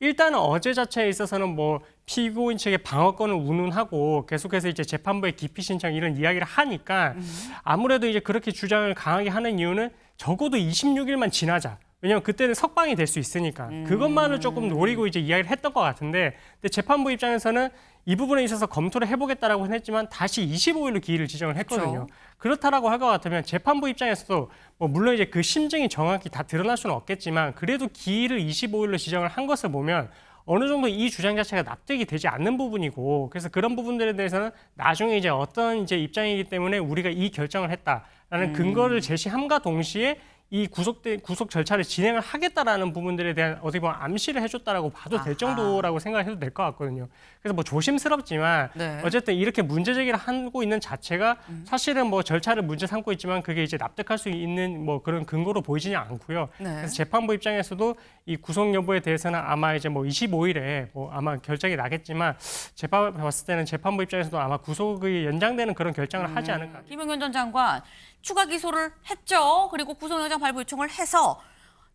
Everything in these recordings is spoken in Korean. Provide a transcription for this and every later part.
일단은 어제 자체에 있어서는 뭐 피고인 측의 방어권을 운운하고 계속해서 이제 재판부의 기피 신청 이런 이야기를 하니까 아무래도 이제 그렇게 주장을 강하게 하는 이유는 적어도 26일만 지나자. 왜냐하면 그때는 석방이 될 수 있으니까 그것만을 조금 노리고 이제 이야기를 했던 것 같은데, 근데 재판부 입장에서는 이 부분에 있어서 검토를 해보겠다라고는 했지만 다시 25일로 기일을 지정을 했거든요. 그렇다라고 할 것 같으면 재판부 입장에서도 뭐 물론 이제 그 심증이 정확히 다 드러날 수는 없겠지만 그래도 기일을 25일로 지정을 한 것을 보면 어느 정도 이 주장 자체가 납득이 되지 않는 부분이고, 그래서 그런 부분들에 대해서는 나중에 이제 어떤 이제 입장이기 때문에 우리가 이 결정을 했다라는 근거를 제시함과 동시에 이 구속 절차를 진행을 하겠다라는 부분들에 대한 어떻게 보면 암시를 해줬다라고 봐도 될 정도라고 생각해도 될 것 같거든요. 그래서 뭐 조심스럽지만 어쨌든 이렇게 문제 제기를 하고 있는 자체가 사실은 뭐 절차를 문제 삼고 있지만 그게 이제 납득할 수 있는 뭐 그런 근거로 보이지는 않고요. 그래서 재판부 입장에서도 이 구속 여부에 대해서는 아마 이제 뭐 25일에 뭐 아마 결정이 나겠지만 제가 봤을 때는 재판부 입장에서도 아마 구속이 연장되는 그런 결정을 하지 않을까. 김용현 전 장관 추가 기소를 했죠. 그리고 구속영장 발부 요청을 해서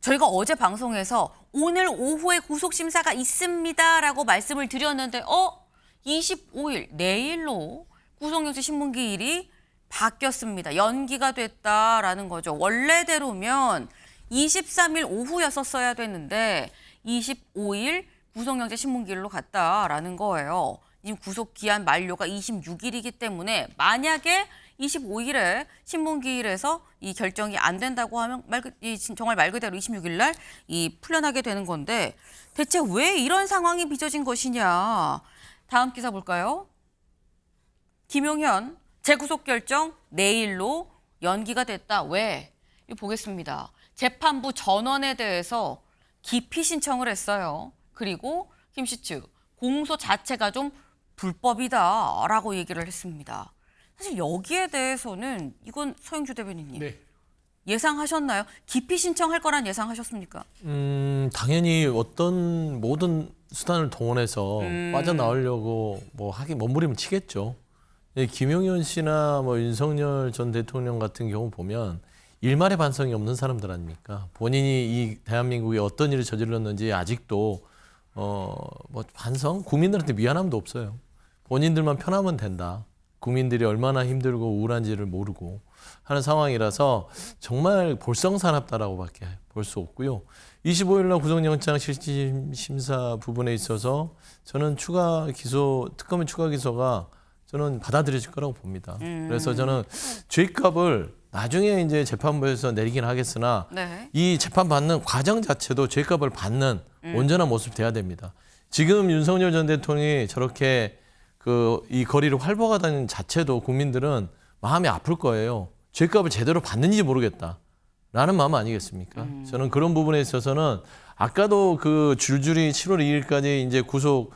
저희가 어제 방송에서 오늘 오후에 구속심사가 있습니다라고 말씀을 드렸는데 25일 내일로 구속영장 신문기일이 바뀌었습니다. 연기가 됐다라는 거죠. 원래대로면 23일 오후였었어야 됐는데 25일 구속영장 신문기일로 갔다라는 거예요. 지금 구속기한 만료가 26일이기 때문에 만약에 25일에 신문기일에서 이 결정이 안 된다고 하면 정말 말 그대로 26일 날 풀려나게 되는 건데, 대체 왜 이런 상황이 빚어진 것이냐. 다음 기사 볼까요? 김용현 재구속 결정 내일로 연기가 됐다. 왜? 이거 보겠습니다. 재판부 전원에 대해서 기피 신청을 했어요. 그리고 김 씨 측 공소 자체가 좀 불법이다라고 얘기를 했습니다. 사실 여기에 대해서는 이건 서영주 대변인님 예상하셨나요? 기피 신청할 거란 예상하셨습니까? 당연히 모든 수단을 동원해서 빠져나오려고 뭐 몸부림을 치겠죠. 김용현 씨나 뭐 윤석열 전 대통령 같은 경우 보면 일말의 반성이 없는 사람들 아닙니까? 본인이 이 대한민국에 어떤 일을 저질렀는지 아직도 뭐 반성? 국민들한테 미안함도 없어요. 본인들만 편하면 된다. 국민들이 얼마나 힘들고 우울한지를 모르고 하는 상황이라서 정말 볼썽사납다라고밖에 볼 수 없고요. 25일 날 구속영장 실질 심사 부분에 있어서 저는 특검의 추가 기소가 저는 받아들여질 거라고 봅니다. 그래서 저는 죄값을 나중에 이제 재판부에서 내리긴 하겠으나 이 재판 받는 과정 자체도 죄값을 받는 온전한 모습이 돼야 됩니다. 지금 윤석열 전 대통령이 저렇게 이 거리를 활보하다는 자체도 국민들은 마음이 아플 거예요. 죄값을 제대로 받는지 모르겠다라는 마음 아니겠습니까? 저는 그런 부분에 있어서는 아까도 줄줄이 7월 2일까지 이제 구속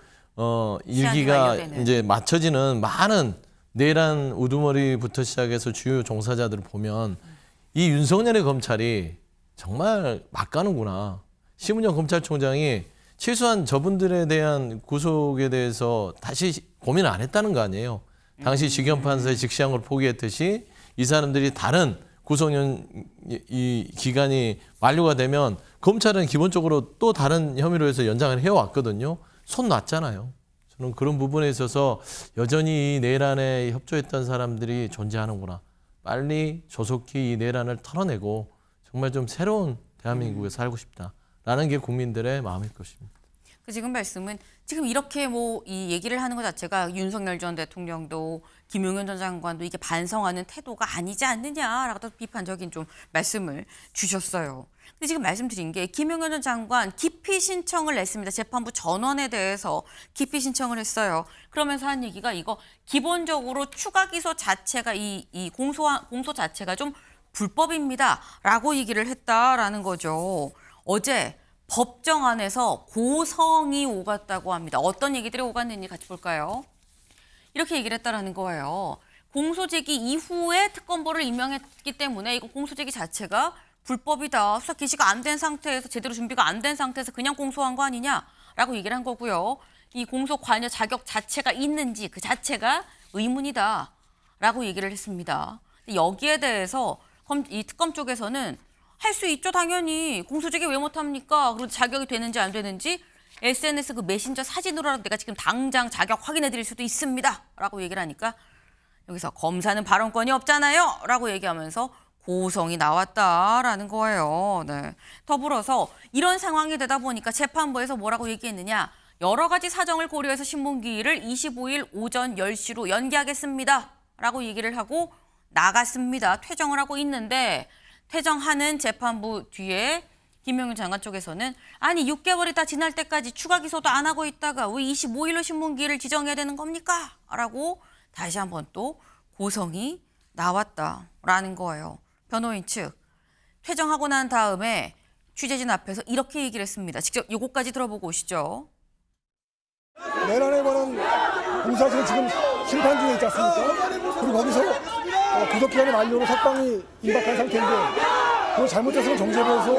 일기가 이제 맞춰지는 많은 내란 우두머리부터 시작해서 주요 종사자들을 보면 이 윤석열의 검찰이 정말 막 가는구나. 심은영 검찰총장이 최소한 저분들에 대한 구속에 대해서 다시 고민을 안 했다는 거 아니에요. 당시 직영판사의 직시항을 포기했듯이 이 사람들이 다른 이 기간이 만료가 되면 검찰은 기본적으로 또 다른 혐의로 해서 연장을 해왔거든요. 손 놨잖아요. 저는 그런 부분에 있어서 여전히 이 내란에 협조했던 사람들이 존재하는구나. 빨리 조속히 이 내란을 털어내고 정말 좀 새로운 대한민국에 살고 싶다라는 게 국민들의 마음일 것입니다. 지금 말씀은 지금 이렇게 이 얘기를 하는 것 자체가 윤석열 전 대통령도 김용현 전 장관도 이게 반성하는 태도가 아니지 않느냐라고 비판적인 좀 말씀을 주셨어요. 근데 지금 말씀드린 게 김용현 전 장관 기피 신청을 냈습니다. 재판부 전원에 대해서 기피 신청을 했어요. 그러면서 한 얘기가 이거 기본적으로 추가 기소 자체가 이 공소 자체가 좀 불법입니다라고 얘기를 했다라는 거죠. 어제 법정 안에서 고성이 오갔다고 합니다. 어떤 얘기들이 오갔는지 같이 볼까요? 이렇게 얘기를 했다라는 거예요. 공소제기 이후에 특검보를 임명했기 때문에 이거 공소제기 자체가 불법이다. 수사 개시가 안 된 상태에서 제대로 준비가 안 된 상태에서 그냥 공소한 거 아니냐라고 얘기를 한 거고요. 이 공소 관여 자격 자체가 있는지 그 자체가 의문이다라고 얘기를 했습니다. 여기에 대해서 이 특검 쪽에서는 할 수 있죠, 당연히. 공소제기 왜 못합니까? 그리고 자격이 되는지 안 되는지 SNS 그 메신저 사진으로라도 내가 지금 당장 자격 확인해 드릴 수도 있습니다. 라고 얘기를 하니까 여기서 검사는 발언권이 없잖아요. 라고 얘기하면서 고성이 나왔다라는 거예요. 네. 더불어서 이런 상황이 되다 보니까 재판부에서 뭐라고 얘기했느냐. 여러 가지 사정을 고려해서 신문기일을 25일 오전 10시로 연기하겠습니다. 라고 얘기를 하고 나갔습니다. 퇴정을 하고 있는데 퇴정하는 재판부 뒤에 김용현 장관 쪽에서는 아니 6개월이 다 지날 때까지 추가 기소도 안 하고 있다가 왜 25일로 신문기일을 지정해야 되는 겁니까? 라고 다시 한번 또 고성이 나왔다라는 거예요. 변호인 측 퇴정하고 난 다음에 취재진 앞에서 이렇게 얘기를 했습니다. 직접 요거까지 들어보고 오시죠. 내란에 관한 공사실은 지금 심판 중에 있지 않습니까? 그리고 거기서 구속기간의 만료로 석방이 임박한 상태인데 그걸 잘못해서 정죄부에서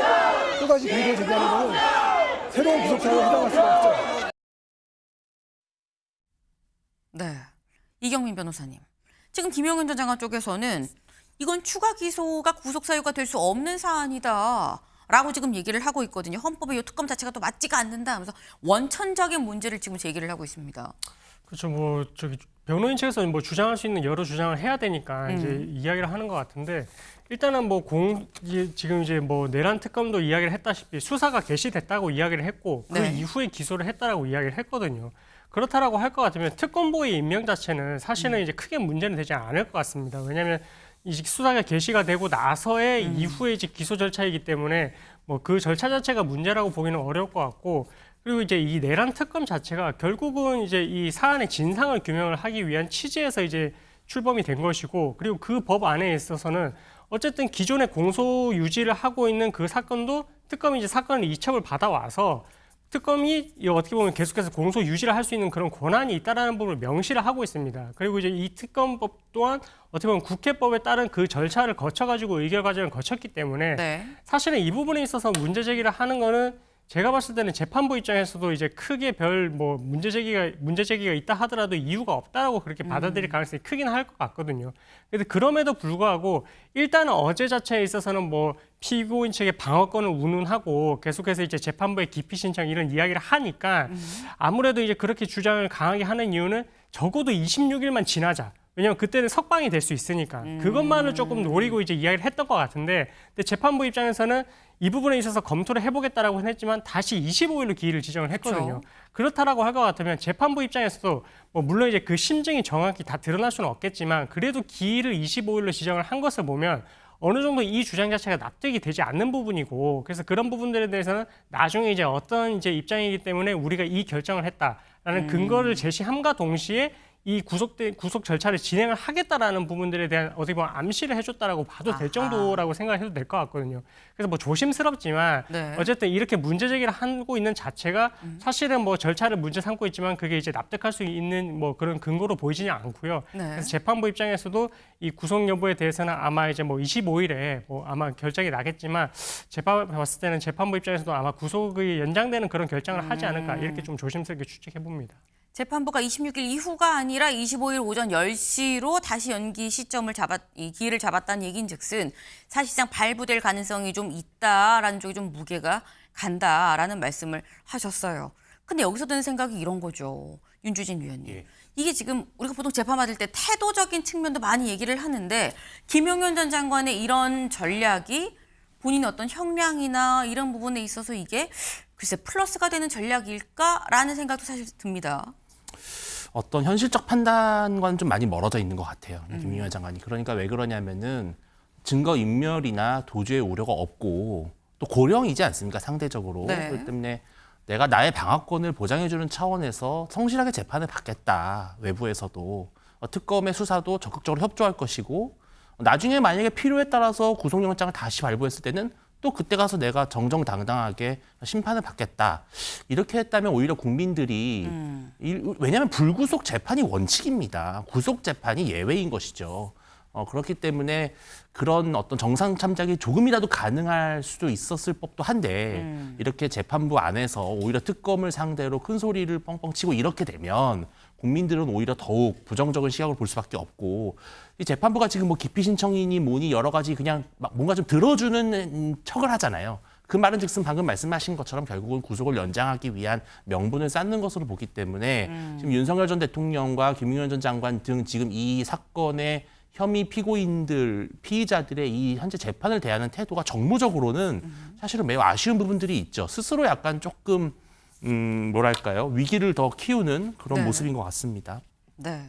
또다시 공소를 제기하는 것은 새로운 구속사유에 해당할 수가 없죠. 네, 이경민 변호사님. 지금 김용현 전 장관 쪽에서는 이건 추가 기소가 구속 사유가 될 수 없는 사안이다라고 지금 얘기를 하고 있거든요. 헌법에 이 특검 자체가 또 맞지가 않는다 하면서 원천적인 문제를 지금 제기를 하고 있습니다. 그렇죠. 뭐 저기 변호인 측에서는 뭐 주장할 수 있는 여러 주장을 해야 되니까 이제 이야기를 하는 것 같은데 일단은 뭐 지금 이제 뭐 내란 특검도 이야기를 했다시피 수사가 개시됐다고 이야기를 했고 그 네. 이후에 기소를 했다라고 이야기를 했거든요. 그렇다라고 할 것 같으면 특검보의 임명 자체는 사실은 이제 크게 문제는 되지 않을 것 같습니다. 왜냐하면 이 수사가 개시가 되고 나서의 이후에 이제 기소 절차이기 때문에 뭐 그 절차 자체가 문제라고 보기는 어려울 것 같고 그리고 이제 이 내란 특검 자체가 결국은 이제 이 사안의 진상을 규명을 하기 위한 취지에서 이제 출범이 된 것이고 그리고 그 법 안에 있어서는 어쨌든 기존의 공소 유지를 하고 있는 그 사건도 특검이 이제 사건을 이첩을 받아와서 특검이 어떻게 보면 계속해서 공소 유지를 할 수 있는 그런 권한이 있다라는 부분을 명시를 하고 있습니다. 그리고 이제 이 특검법 또한 어떻게 보면 국회법에 따른 그 절차를 거쳐가지고 의결 과정을 거쳤기 때문에 네. 사실은 이 부분에 있어서 문제 제기를 하는 거는 제가 봤을 때는 재판부 입장에서도 이제 크게 별 뭐 문제 제기가 있다 하더라도 이유가 없다라고 그렇게 받아들일 가능성이 크긴 할 것 같거든요. 그런데 그럼에도 불구하고 일단은 어제 자체에 있어서는 뭐 피고인 측의 방어권을 운운하고 계속해서 이제 재판부의 기피 신청 이런 이야기를 하니까 아무래도 이제 그렇게 주장을 강하게 하는 이유는 적어도 26일만 지나자. 왜냐하면 그때는 석방이 될 수 있으니까 그것만을 조금 노리고 이제 이야기를 했던 것 같은데 근데 재판부 입장에서는 이 부분에 있어서 검토를 해보겠다라고 했지만 다시 25일로 기일을 지정을 했거든요. 그렇죠. 그렇다라고 할 것 같으면 재판부 입장에서도 뭐 물론 이제 그 심증이 정확히 다 드러날 수는 없겠지만 그래도 기일을 25일로 지정을 한 것을 보면 어느 정도 이 주장 자체가 납득이 되지 않는 부분이고 그래서 그런 부분들에 대해서는 나중에 이제 어떤 이제 입장이기 때문에 우리가 이 결정을 했다라는 근거를 제시함과 동시에 이 구속 절차를 진행을 하겠다라는 부분들에 대한 어떻게 보면 암시를 해줬다라고 봐도 될 정도라고 생각해도 될 것 같거든요. 그래서 뭐 조심스럽지만 네. 어쨌든 이렇게 문제 제기를 하고 있는 자체가 사실은 뭐 절차를 문제 삼고 있지만 그게 이제 납득할 수 있는 뭐 그런 근거로 보이지는 않고요. 네. 그래서 재판부 입장에서도 이 구속 여부에 대해서는 아마 이제 뭐 25일에 뭐 아마 결정이 나겠지만 재판 봤을 때는 재판부 입장에서도 아마 구속이 연장되는 그런 결정을 하지 않을까 이렇게 좀 조심스럽게 추측해 봅니다. 재판부가 26일 이후가 아니라 25일 오전 10시로 다시 연기 시점을 이 기일을 잡았다는 얘기인즉슨 사실상 발부될 가능성이 좀 있다라는 쪽이 좀 무게가 간다라는 말씀을 하셨어요. 근데 여기서 드는 생각이 이런 거죠. 윤주진 위원님. 예. 이게 지금 우리가 보통 재판 받을 때 태도적인 측면도 많이 얘기를 하는데 김용현 전 장관의 이런 전략이 본인의 어떤 형량이나 이런 부분에 있어서 이게 글쎄 플러스가 되는 전략일까라는 생각도 사실 듭니다. 어떤 현실적 판단과는 좀 많이 멀어져 있는 것 같아요. 김용현 장관이. 그러니까 왜 그러냐면은 증거 인멸이나 도주의 우려가 없고 또 고령이지 않습니까? 상대적으로. 네. 그렇기 때문에 내가 나의 방어권을 보장해주는 차원에서 성실하게 재판을 받겠다. 외부에서도. 특검의 수사도 적극적으로 협조할 것이고 나중에 만약에 필요에 따라서 구속영장을 다시 발부했을 때는 또 그때 가서 내가 정정당당하게 심판을 받겠다. 이렇게 했다면 오히려 국민들이 왜냐하면 불구속 재판이 원칙입니다. 구속 재판이 예외인 것이죠. 그렇기 때문에 그런 어떤 정상 참작이 조금이라도 가능할 수도 있었을 법도 한데 이렇게 재판부 안에서 오히려 특검을 상대로 큰 소리를 뻥뻥 치고 이렇게 되면 국민들은 오히려 더욱 부정적인 시각을 볼 수밖에 없고 이 재판부가 지금 뭐 기피 신청이니 뭐니 여러 가지 그냥 막 뭔가 좀 들어주는 척을 하잖아요. 그 말은즉슨 방금 말씀하신 것처럼 결국은 구속을 연장하기 위한 명분을 쌓는 것으로 보기 때문에 지금 윤석열 전 대통령과 김용현 전 장관 등 지금 이 사건의 혐의 피고인들, 피의자들의 이 현재 재판을 대하는 태도가 정무적으로는 사실은 매우 아쉬운 부분들이 있죠. 스스로 약간 조금 뭐랄까요, 위기를 더 키우는 그런 네. 모습인 것 같습니다. 네.